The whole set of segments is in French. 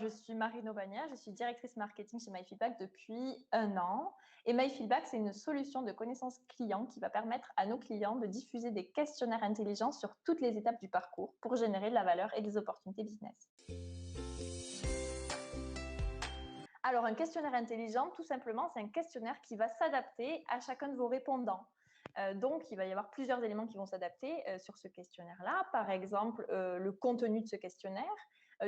Je suis Marine Aubagnac, je suis directrice marketing chez MyFeedback depuis 1 an. Et MyFeedback, c'est une solution de connaissance client qui va permettre à nos clients de diffuser des questionnaires intelligents sur toutes les étapes du parcours pour générer de la valeur et des opportunités business. Alors, un questionnaire intelligent, tout simplement, c'est un questionnaire qui va s'adapter à chacun de vos répondants. Donc, il va y avoir plusieurs éléments qui vont s'adapter sur ce questionnaire-là. Par exemple, le contenu de ce questionnaire,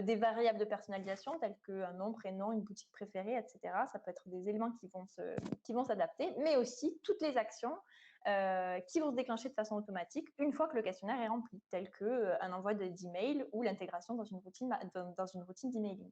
des variables de personnalisation telles qu'un nom, prénom, une boutique préférée, etc. Ça peut être des éléments qui vont s'adapter, mais aussi toutes les actions qui vont se déclencher de façon automatique une fois que le questionnaire est rempli, tel qu'un envoi d'email ou l'intégration dans une routine d'emailing.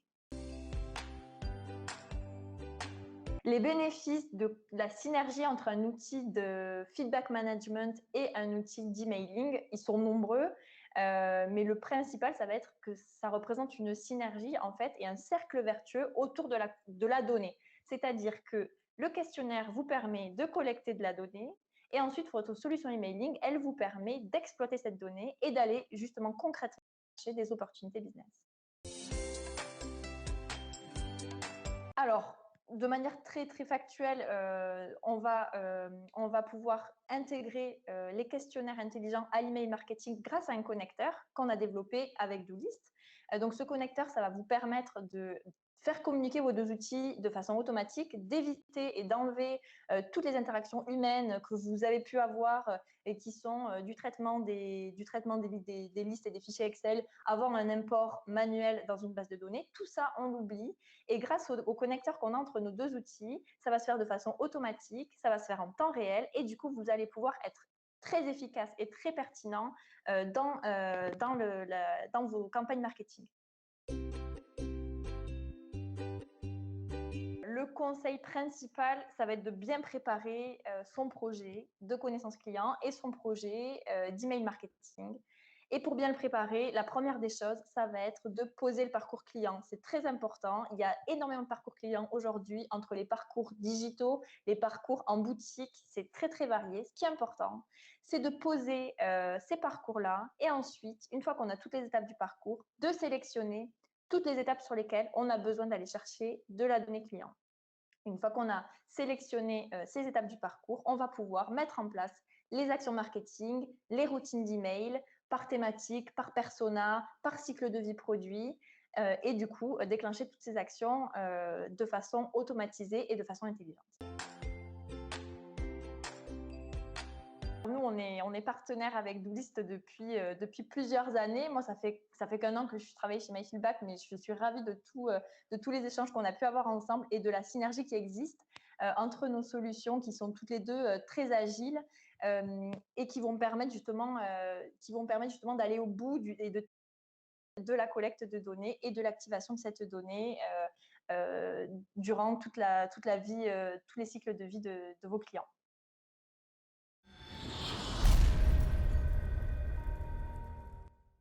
Les bénéfices de la synergie entre un outil de feedback management et un outil d'emailing, ils sont nombreux, mais le principal, ça va être que ça représente une synergie en fait et un cercle vertueux autour de la donnée. C'est-à-dire que le questionnaire vous permet de collecter de la donnée et ensuite votre solution emailing, elle vous permet d'exploiter cette donnée et d'aller justement concrètement chercher des opportunités business. Alors, de manière très très factuelle, on va pouvoir intégrer les questionnaires intelligents à l'email marketing grâce à un connecteur qu'on a développé avec Doolist. Donc, ce connecteur, ça va vous permettre de faire communiquer vos deux outils de façon automatique, d'éviter et d'enlever toutes les interactions humaines que vous avez pu avoir et qui sont du traitement des listes et des fichiers Excel, avoir un import manuel dans une base de données. Tout ça, on l'oublie. Et grâce au connecteur qu'on a entre nos deux outils, ça va se faire de façon automatique, ça va se faire en temps réel et du coup, vous allez pouvoir être très efficace et très pertinent dans vos campagnes marketing. Le conseil principal, ça va être de bien préparer son projet de connaissance client et son projet d'email marketing. Et pour bien le préparer, la première des choses, ça va être de poser le parcours client. C'est très important. Il y a énormément de parcours clients aujourd'hui entre les parcours digitaux, les parcours en boutique. C'est très, très varié. Ce qui est important, c'est de poser ces parcours-là et ensuite, une fois qu'on a toutes les étapes du parcours, de sélectionner toutes les étapes sur lesquelles on a besoin d'aller chercher de la donnée client. Une fois qu'on a sélectionné ces étapes du parcours, on va pouvoir mettre en place les actions marketing, les routines d'email par thématique, par persona, par cycle de vie produit et du coup déclencher toutes ces actions de façon automatisée et de façon intelligente. Nous, on est partenaire avec Doolist depuis plusieurs années. Moi, ça fait qu'1 an que je travaille chez MyFeedback, mais je suis ravie de tous les échanges qu'on a pu avoir ensemble et de la synergie qui existe entre nos solutions qui sont toutes les deux très agiles et qui vont permettre justement d'aller au bout de la collecte de données et de l'activation de cette donnée durant toute la vie, tous les cycles de vie de vos clients.